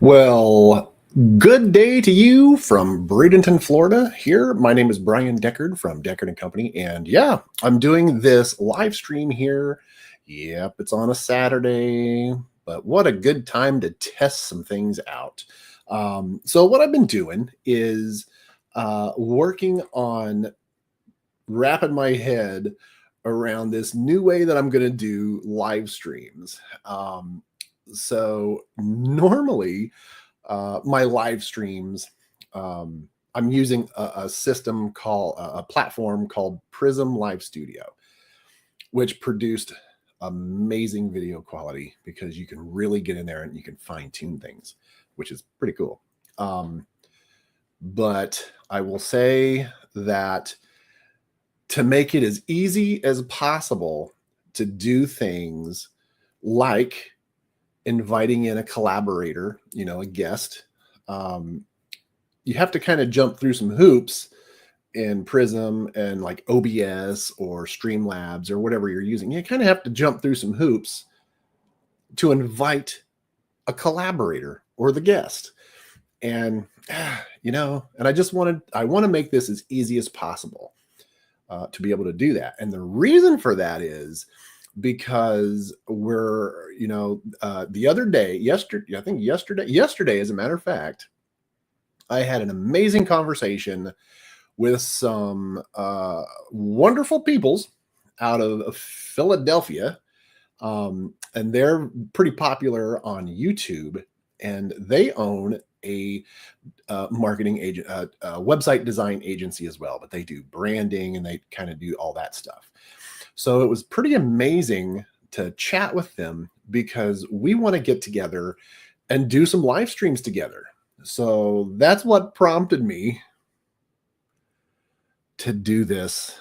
Well, good day to you from Bradenton, Florida. Here, my name is Brian Deckard from Deckard and Company, and yeah, I'm doing this live stream here. Yep, it's on a Saturday, but what a good time to test some things out. So what I've been doing is working on wrapping my head around this new way that I'm going to do live streams. So normally my live streams, I'm using a system called a platform called Prism Live Studio, which produced amazing video quality because you can really get in there and you can fine tune things, which is pretty cool. But I will say that to make it as easy as possible to do things like inviting in a collaborator, a guest, you have to kind of jump through some hoops in Prism and like OBS or Streamlabs or whatever you're using. You kind of have to jump through some hoops to invite a collaborator or the guest. And, and I want to make this as easy as possible to be able to do that. And the reason for that is because we're, the other day, yesterday, as a matter of fact, I had an amazing conversation with some wonderful peoples out of Philadelphia. And they're pretty popular on YouTube, and they own a marketing agent, website design agency as well, but they do branding and they kind of do all that stuff. So it was pretty amazing to chat with them because we want to get together and do some live streams together. So that's what prompted me to do this,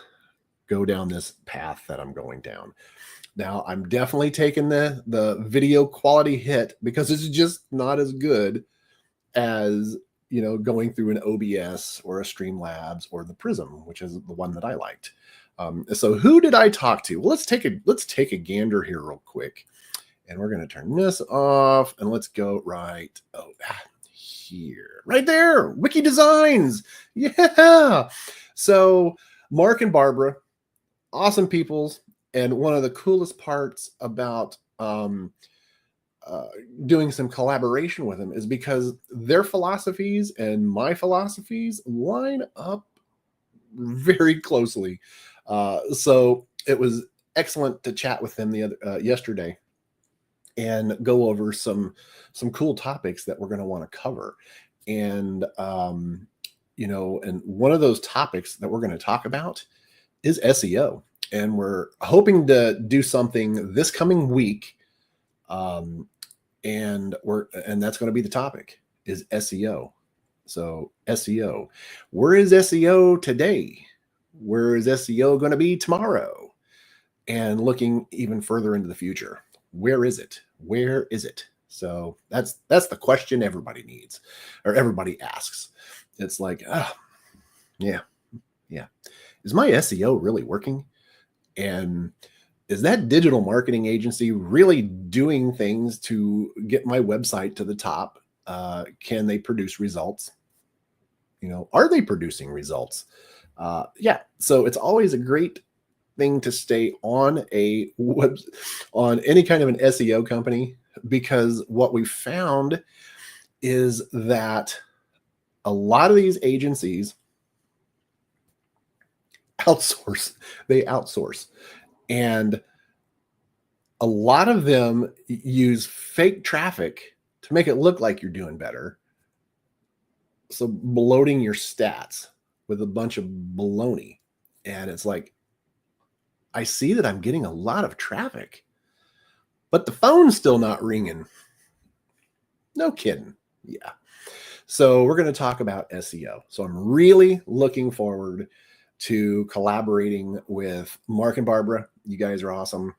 go down this path that I'm going down. Now, I'm definitely taking the video quality hit because it's just not as good as, going through an OBS or a Streamlabs or the Prism, which is the one that I liked. So who did I talk to? Well, let's take a gander here real quick, and we're going to turn this off and let's go right here, right there, Wicky Designs. Yeah. So Mark and Barbara, awesome peoples. And one of the coolest parts about doing some collaboration with them is because their philosophies and my philosophies line up very closely. So it was excellent to chat with them yesterday and go over some cool topics that we're going to want to cover. And, and one of those topics that we're going to talk about is SEO. And we're hoping to do something this coming week. And that's going to be the topic is SEO. So SEO, where is SEO today? Where is SEO going to be tomorrow? And looking even further into the future, where is it? Where is it? So that's the question everybody needs, or everybody asks. It's like, yeah. Is my SEO really working? And is that digital marketing agency really doing things to get my website to the top? Can they produce results? Are they producing results? Yeah. So it's always a great thing to stay on on any kind of an SEO company, because what we found is that a lot of these agencies outsource. And a lot of them use fake traffic to make it look like you're doing better. So bloating your stats with a bunch of baloney. And it's like, I see that I'm getting a lot of traffic, but the phone's still not ringing. No kidding. Yeah. So we're going to talk about SEO. So I'm really looking forward to collaborating with Mark and Barbara. You guys are awesome.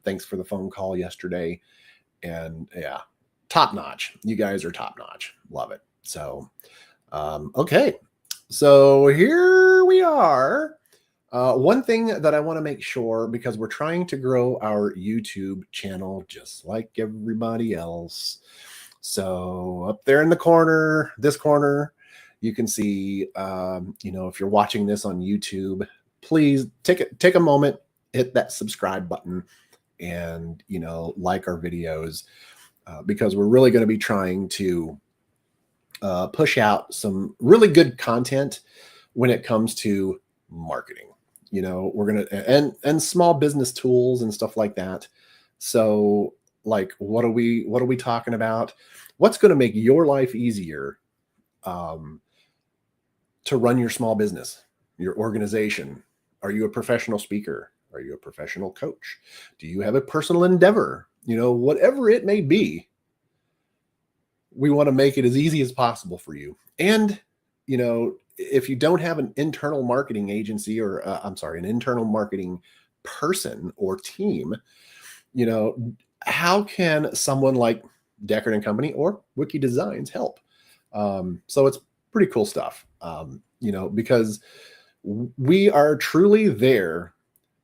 Thanks for the phone call yesterday. And yeah, top notch. You guys are top notch. Love it. So, okay. So here we are. One thing that I want to make sure, because we're trying to grow our YouTube channel just like everybody else. So up there in the corner, this corner, you can see, if you're watching this on YouTube, please take a moment, hit that subscribe button, and, like our videos, because we're really going to be trying to push out some really good content when it comes to marketing. We're going to, and small business tools and stuff like that. So like, what are we talking about? What's going to make your life easier to run your small business, your organization? Are you a professional speaker? Are you a professional coach? Do you have a personal endeavor? Whatever it may be, we want to make it as easy as possible for you. And, if you don't have an internal marketing agency or an internal marketing person or team, how can someone like Deckard and Company or Wicky Designs help? So it's pretty cool stuff, because we are truly there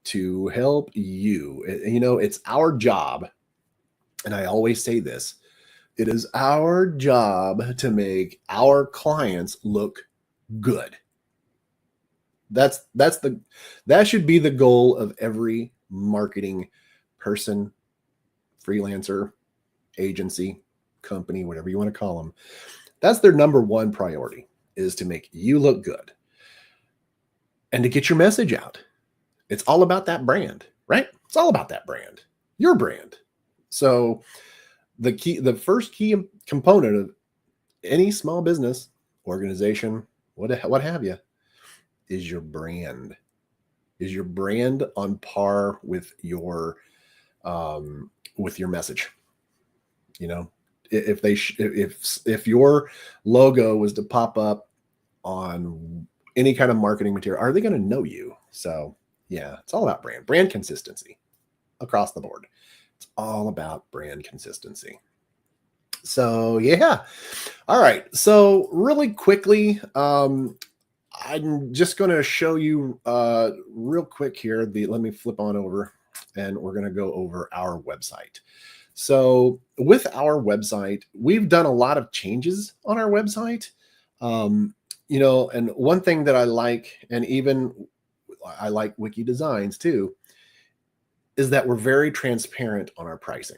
to help you. It's our job. And I always say this, it is our job to make our clients look good. That should be the goal of every marketing person, freelancer, agency, company, whatever you want to call them. That's their number one priority, is to make you look good and to get your message out. It's all about that brand, right? It's all about that brand, your brand. So the first key component of any small business, organization, what have you, is your brand. Is your brand on par with your message? If your logo was to pop up on any kind of marketing material, are they going to know you? So yeah, it's all about brand consistency across the board. It's all about brand consistency. So yeah. All right. So really quickly, I'm just going to show you real quick here. Let me flip on over and we're going to go over our website. So with our website, we've done a lot of changes on our website. And one thing that I like, and even I like Wicky Designs too, is that we're very transparent on our pricing.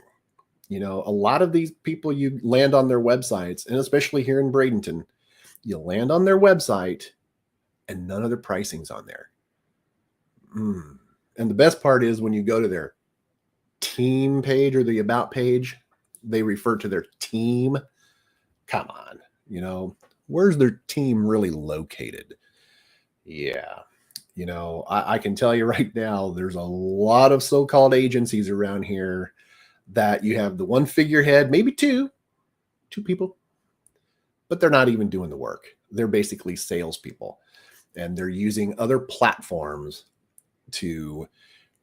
A lot of these people, you land on their websites, and especially here in Bradenton, you land on their website and none of their pricing's on there. And the best part is when you go to their team page or the about page, they refer to their team. Come on, where's their team really located? Yeah. I can tell you right now, there's a lot of so-called agencies around here that you have the one figurehead, maybe two people, but they're not even doing the work. They're basically salespeople, and they're using other platforms to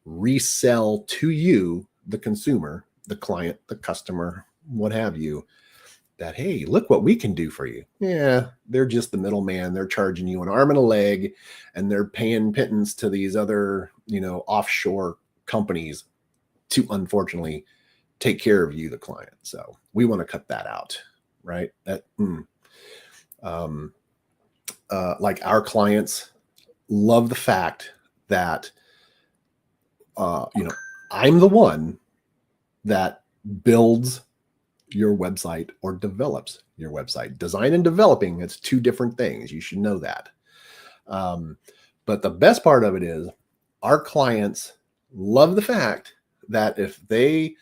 resell to you, the consumer, the client, the customer, what have you, that, hey, look what we can do for you. Yeah, they're just the middleman. They're charging you an arm and a leg, and they're paying pittance to these other, offshore companies to, unfortunately, take care of you, the client. So we want to cut that out, right? Like our clients love the fact that, I'm the one that builds your website or develops your website. Design and developing, it's two different things. You should know that. But the best part of it is our clients love the fact that if they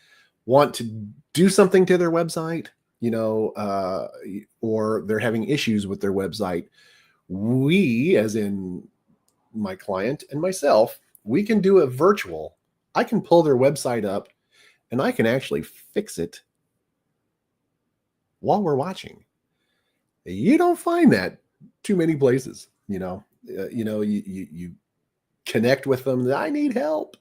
want to do something to their website, or they're having issues with their website, we, as in my client and myself, we can do it virtual. I can pull their website up and I can actually fix it while we're watching. You don't find that too many places. You connect with them. I need help.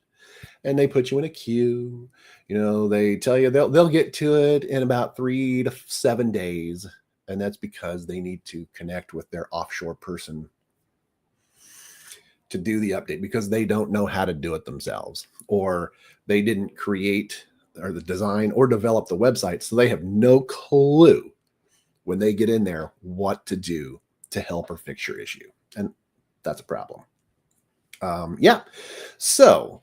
And they put you in a queue. They tell you they'll get to it in about 3 to 7 days. And that's because they need to connect with their offshore person to do the update, because they don't know how to do it themselves, or they didn't create or the design or develop the website. So they have no clue when they get in there what to do to help or fix your issue. And that's a problem. Yeah. So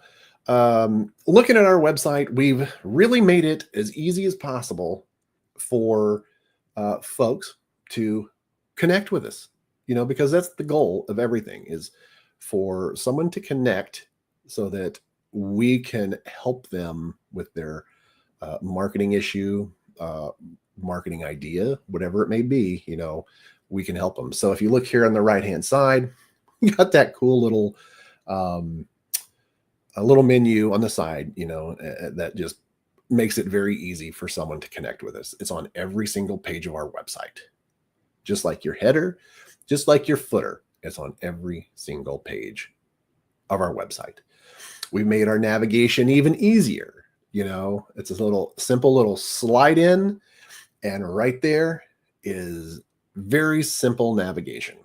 looking at our website, we've really made it as easy as possible for folks to connect with us, because that's the goal of everything, is for someone to connect so that we can help them with their marketing issue, marketing idea, whatever it may be, we can help them. So if you look here on the right-hand side, you got that cool little a little menu on the side, that just makes it very easy for someone to connect with us. It's on every single page of our website, just like your header, just like your footer. It's on every single page of our website. We've made our navigation even easier. It's a simple little slide in, and right there is very simple navigation.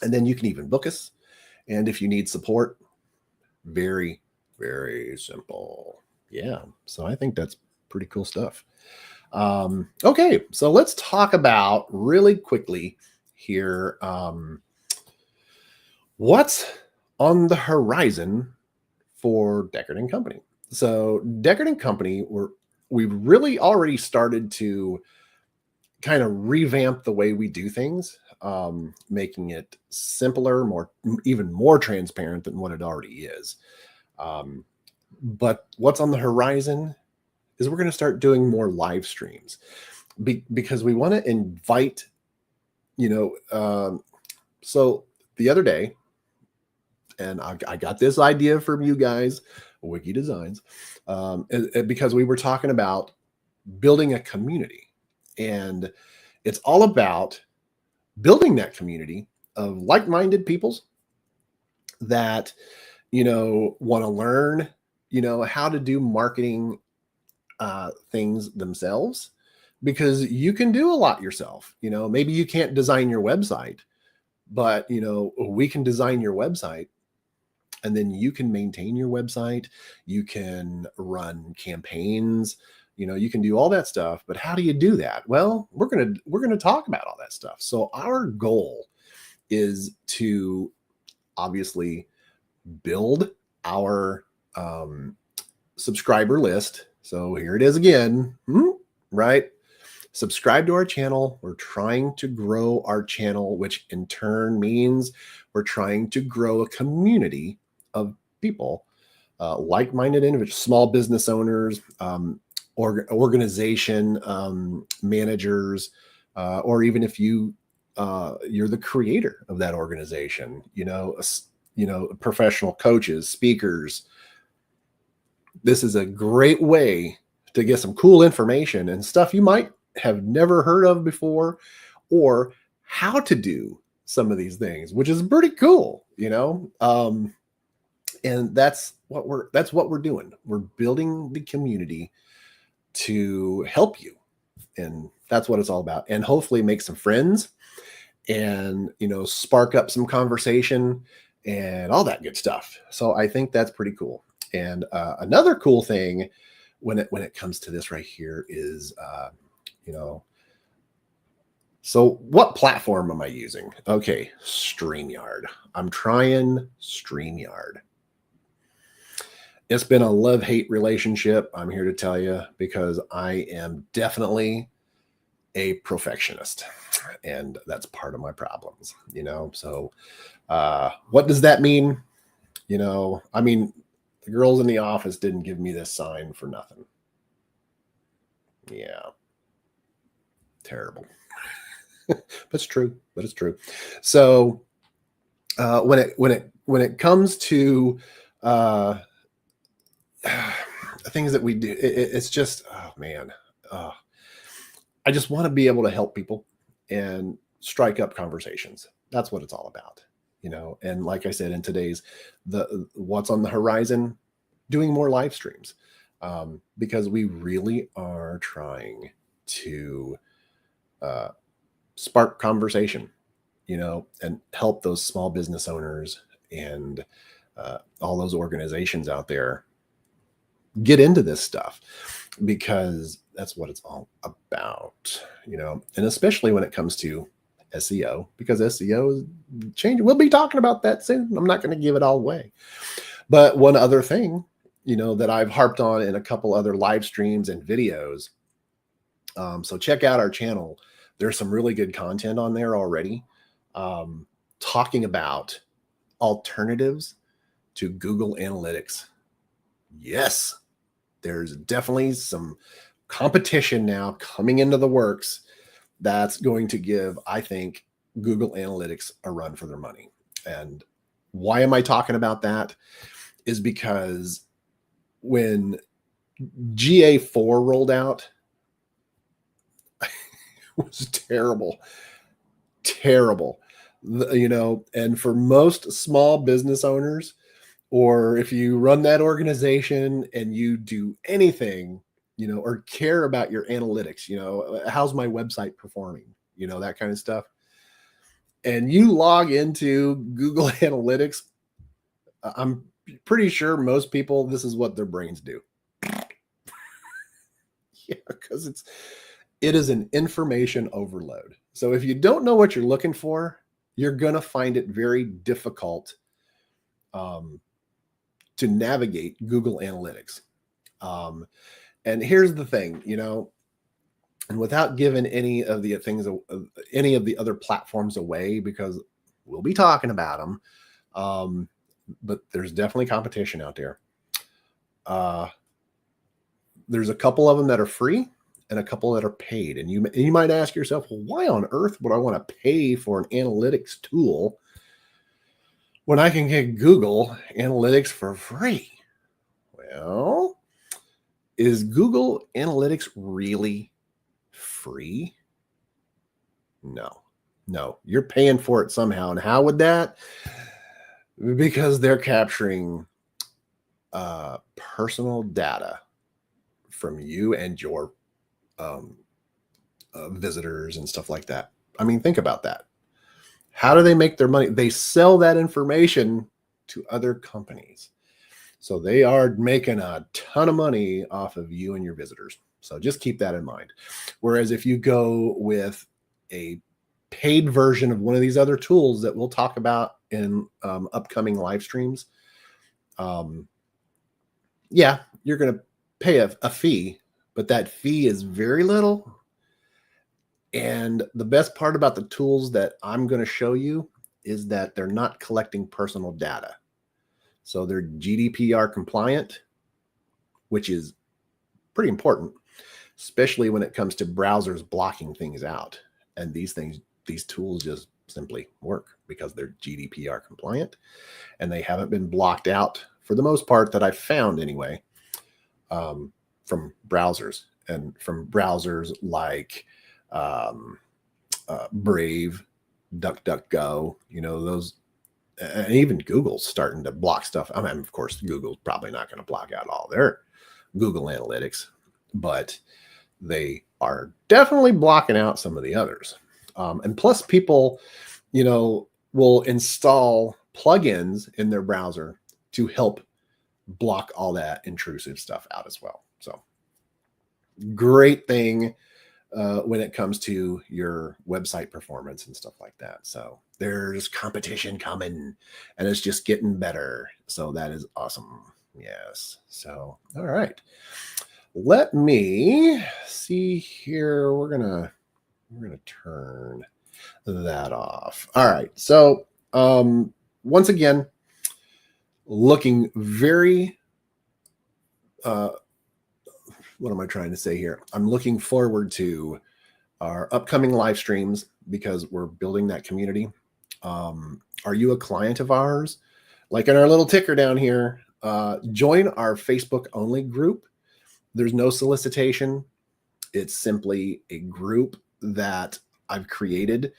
And then you can even book us. And if you need support, very, very simple. Yeah. So I think that's pretty cool stuff. Okay. So let's talk about really quickly here. What's on the horizon for Deckard & Company? So Deckard & Company, we've really already started to kind of revamp the way we do things, making it simpler, even more transparent than what it already is. But what's on the horizon is we're going to start doing more live streams because we want to invite, so the other day, and I got this idea from you guys, Wicky Designs, because we were talking about building a community, and it's all about building that community of like-minded peoples that, want to learn, how to do marketing things themselves, because you can do a lot yourself. Maybe you can't design your website, but, we can design your website, and then you can maintain your website. You can run campaigns, you can do all that stuff. But how do you do that? Well, we're going to talk about all that stuff. So our goal is to obviously build our subscriber list. So here it is again, right? Subscribe to our channel. We're trying to grow our channel, which in turn means we're trying to grow a community of people, like-minded individuals, small business owners, organization managers, or even if you're the creator of that organization, professional coaches, speakers. This is a great way to get some cool information and stuff you might have never heard of before, or how to do some of these things, which is pretty cool, and that's what we're doing. We're building the community to help you, and that's what it's all about. And hopefully make some friends, and spark up some conversation and all that good stuff. So I think that's pretty cool. And another cool thing when it comes to this right here is so what platform am I using? Okay, StreamYard. I'm trying StreamYard. It's been a love-hate relationship, I'm here to tell you, because I am definitely a perfectionist, and that's part of my problems, So what does that mean? The girls in the office didn't give me this sign for nothing. Yeah. Terrible. But it's true. So when it comes to things that we do, it's just, oh man, I just want to be able to help people and strike up conversations. That's what it's all about, and like I said, in today's what's on the horizon, doing more live streams, because we really are trying to spark conversation, and help those small business owners and all those organizations out there get into this stuff, because that's what it's all about, you know, and especially when it comes to SEO, because SEO is changing. We'll be talking about that soon. I'm not going to give it all away. But one other thing, you know, that I've harped on in a couple other live streams and videos. So check out our channel. There's some really good content on there already, talking about alternatives to Google Analytics. Yes, there's definitely some competition now coming into the works that's going to give, I think, Google Analytics a run for their money. And why am I talking about that? Is because when GA4 rolled out, it was terrible, terrible. You know, and for most small business owners, or if you run that organization and you do anything, you know, or care about your analytics, you know, how's my website performing, you know, that kind of stuff, and you log into Google Analytics, I'm pretty sure most people, this is what their brains do. Yeah, because it is an information overload. So if you don't know what you're looking for, you're going to find it very difficult to navigate Google Analytics. And here's the thing, you know, and without giving any of the things, any of the other platforms away, because we'll be talking about them, but there's definitely competition out there. There's a couple of them that are free and a couple that are paid. And you might ask yourself, well, why on earth would I want to pay for an analytics tool when I can get Google Analytics for free? Well, is Google Analytics really free? No, you're paying for it somehow. And how would that? Because they're capturing personal data from you and your visitors and stuff like that. I mean, think about that. How do they make their money? They sell that information to other companies. So they are making a ton of money off of you and your visitors. So just keep that in mind. Whereas if you go with a paid version of one of these other tools that we'll talk about in upcoming live streams, yeah, you're going to pay a fee, but that fee is very little. And the best part about the tools that I'm going to show you is that they're not collecting personal data. So they're GDPR compliant, which is pretty important, especially when it comes to browsers blocking things out. And these tools just simply work because they're GDPR compliant and they haven't been blocked out for the most part that I've found anyway, from browsers, and from browsers like Brave, DuckDuckGo, you know, those, and even Google's starting to block stuff. I mean, of course, Google's probably not going to block out all their Google Analytics, but they are definitely blocking out some of the others. And plus, people, you know, will install plugins in their browser to help block all that intrusive stuff out as well. So great thing when it comes to your website performance and stuff like that. So there's competition coming and it's just getting better. So that is awesome. Yes. So, all right. Let me see here. We're gonna turn that off. All right. So once again, looking very what am I trying to say here? I'm looking forward to our upcoming live streams because we're building that community. Are you a client of ours? Like in our little ticker down here, join our Facebook only group. There's no solicitation. It's simply a group that I've created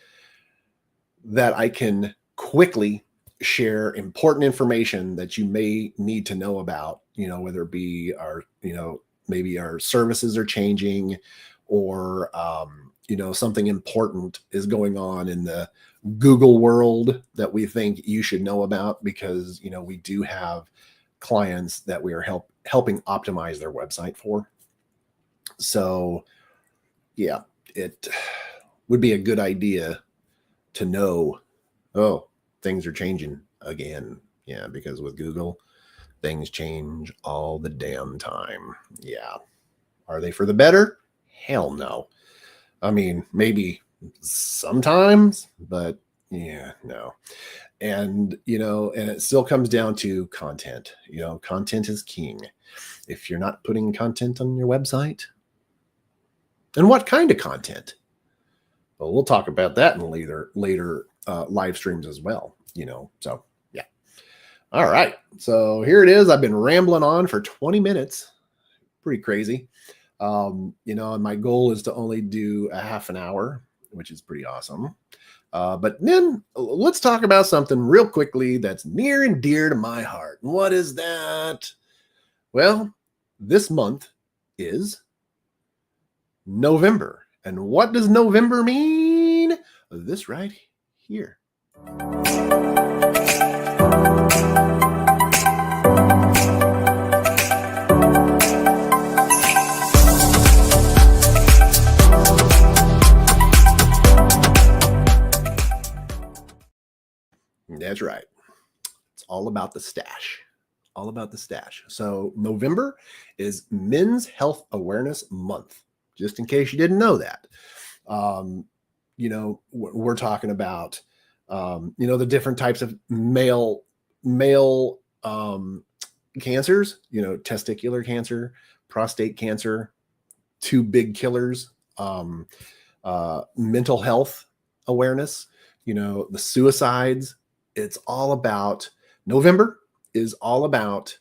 that I can quickly share important information that you may need to know about, you know, whether it be our, you know, maybe our services are changing, or, you know, something important is going on in the Google world that we think you should know about, because, you know, we do have clients that we are helping optimize their website for. So yeah, it would be a good idea to know, oh, things are changing again. Yeah, because with Google, things change all the damn time. Yeah. Are they for the better? Hell no. I mean, maybe sometimes, but yeah, no. And, and it still comes down to content. Content is king. If you're not putting content on your website, and what kind of content? Well, we'll talk about that in later live streams as well, so yeah. All right. So here it is. I've been rambling on for 20 minutes. Pretty crazy. And my goal is to only do a half an hour, which is pretty awesome. But then let's talk about something real quickly that's near and dear to my heart. What is that? Well, this month is November. And what does November mean? This right here. That's right. It's all about the stash. All about the stash. So November is Men's Health Awareness Month, just in case you didn't know that. We're talking about, the different types of male cancers, testicular cancer, prostate cancer, two big killers, mental health awareness, the suicides. It's all about, November is all about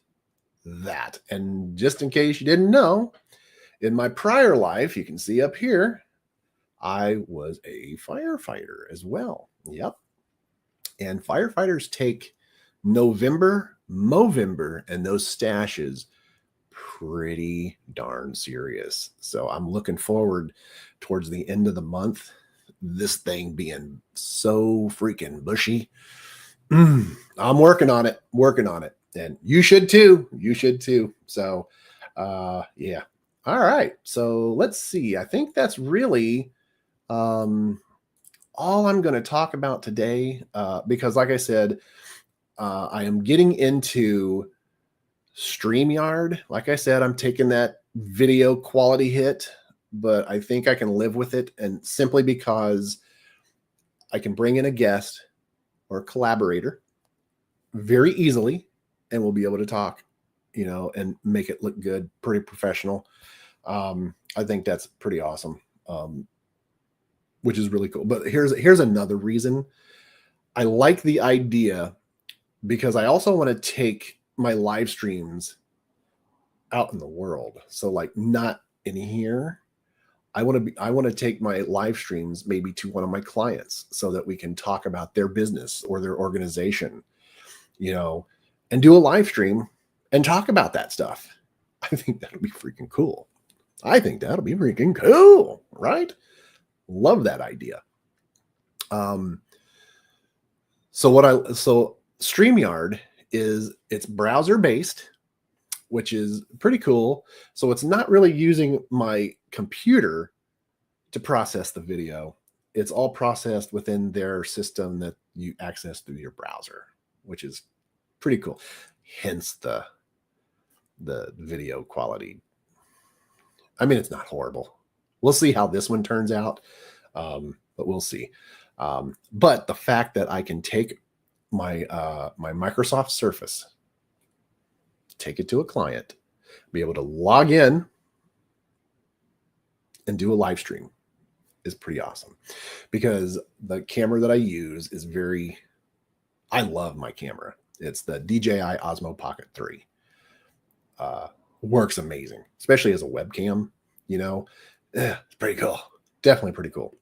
that. And just in case you didn't know, in my prior life, you can see up here, I was a firefighter as well. Yep. And firefighters take November, Movember, and those stashes pretty darn serious. So I'm looking forward towards the end of the month, this thing being so freaking bushy. I'm working on it. And you should too. So, yeah. All right. So let's see. I think that's really all I'm going to talk about today, because like I said, I am getting into StreamYard. Like I said, I'm taking that video quality hit, but I think I can live with it. And simply because I can bring in a guest or a collaborator very easily, and we'll be able to talk, and make it look good, pretty professional. I think that's pretty awesome, which is really cool. But here's another reason I like the idea, because I also want to take my live streams out in the world. So like not in here. I want to take my live streams maybe to one of my clients so that we can talk about their business or their organization, and do a live stream and talk about that stuff. I think that'll be freaking cool. Right? Love that idea. So StreamYard it's browser based, which is pretty cool. So it's not really using my computer to process the video. It's all processed within their system that you access through your browser, which is pretty cool. Hence the video quality. I mean, it's not horrible. We'll see how this one turns out, but we'll see. But the fact that I can take my my Microsoft Surface, take it to a client, be able to log in and do a live stream is pretty awesome, because the camera that I use is I love my camera. It's the DJI Osmo Pocket 3. Works amazing, especially as a webcam, it's pretty cool. Definitely pretty cool.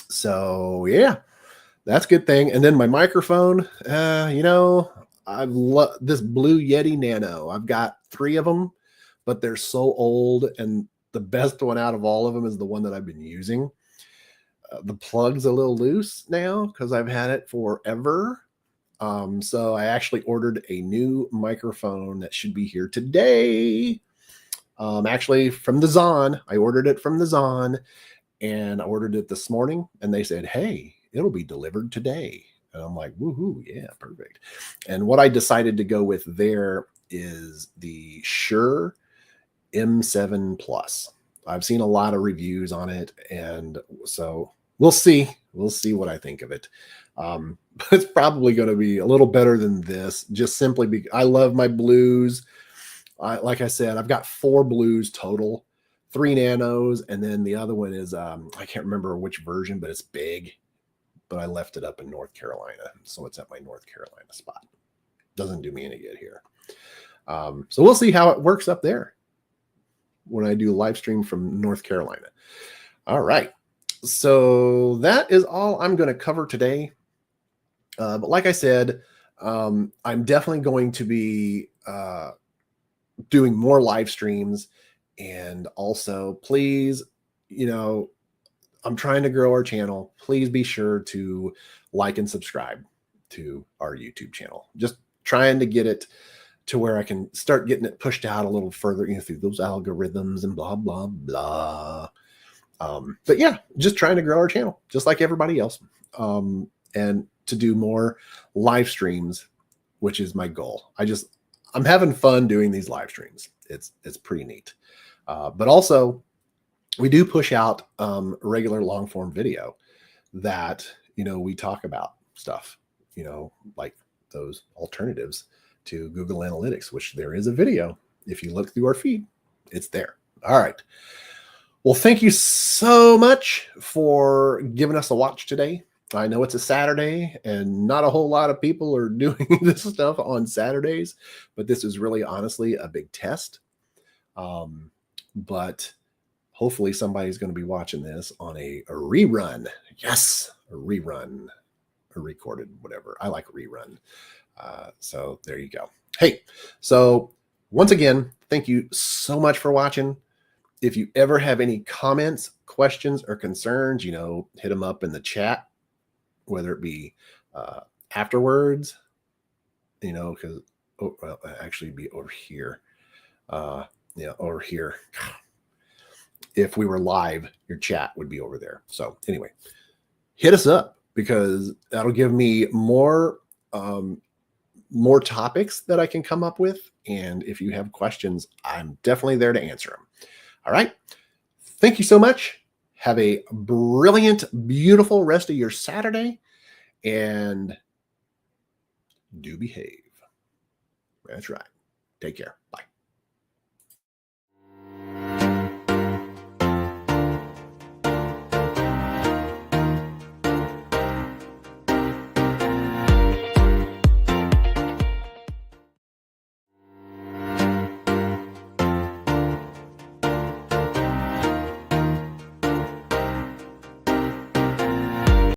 So yeah, that's a good thing. And then my microphone, I love this Blue Yeti Nano. I've got 3 of them, but they're so old, and the best one out of all of them is the one that I've been using. The plug's a little loose now because I've had it forever. So I actually ordered a new microphone that should be here today. Actually from the Zon. I ordered it from the Zon, and I ordered it this morning, and they said, hey, it'll be delivered today. And I'm like, woohoo, yeah, perfect. And what I decided to go with there is the Shure M7 Plus. I've seen a lot of reviews on it, and so we'll see. We'll see what I think of it. But it's probably going to be a little better than this, just simply because I love my blues. Like I said, I've got 4 blues total, 3 nanos, and then the other one is I can't remember which version, but it's big. But I left it up in North Carolina, so it's at my North Carolina spot. Doesn't do me any good here. So we'll see how it works up there when I do a live stream from North Carolina. All right. So that is all I'm going to cover today. But like I said, I'm definitely going to be doing more live streams. And also, please, I'm trying to grow our channel. Please be sure to like and subscribe to our YouTube channel. Just trying to get it to where I can start getting it pushed out a little further, through those algorithms and blah, blah, blah. But yeah, just trying to grow our channel, just like everybody else. And to do more live streams, which is my goal. I'm having fun doing these live streams. It's pretty neat. But also, we do push out regular long form video that, we talk about stuff, like those alternatives to Google Analytics, which there is a video. If you look through our feed, it's there. All right. Well, thank you so much for giving us a watch today. I know it's a Saturday and not a whole lot of people are doing this stuff on Saturdays, but this is really honestly a big test. But hopefully somebody's going to be watching this on a rerun. Yes, a rerun, a recorded, whatever. I like rerun. So there you go. Hey, so once again, thank you so much for watching. If you ever have any comments, questions, or concerns, hit them up in the chat, whether it be afterwards, because actually be over here. Over here. If we were live, your chat would be over there. So anyway, hit us up, because that'll give me more topics that I can come up with. And if you have questions, I'm definitely there to answer them. All right. Thank you so much. Have a brilliant, beautiful rest of your Saturday, and do behave. That's right. Take care. Bye.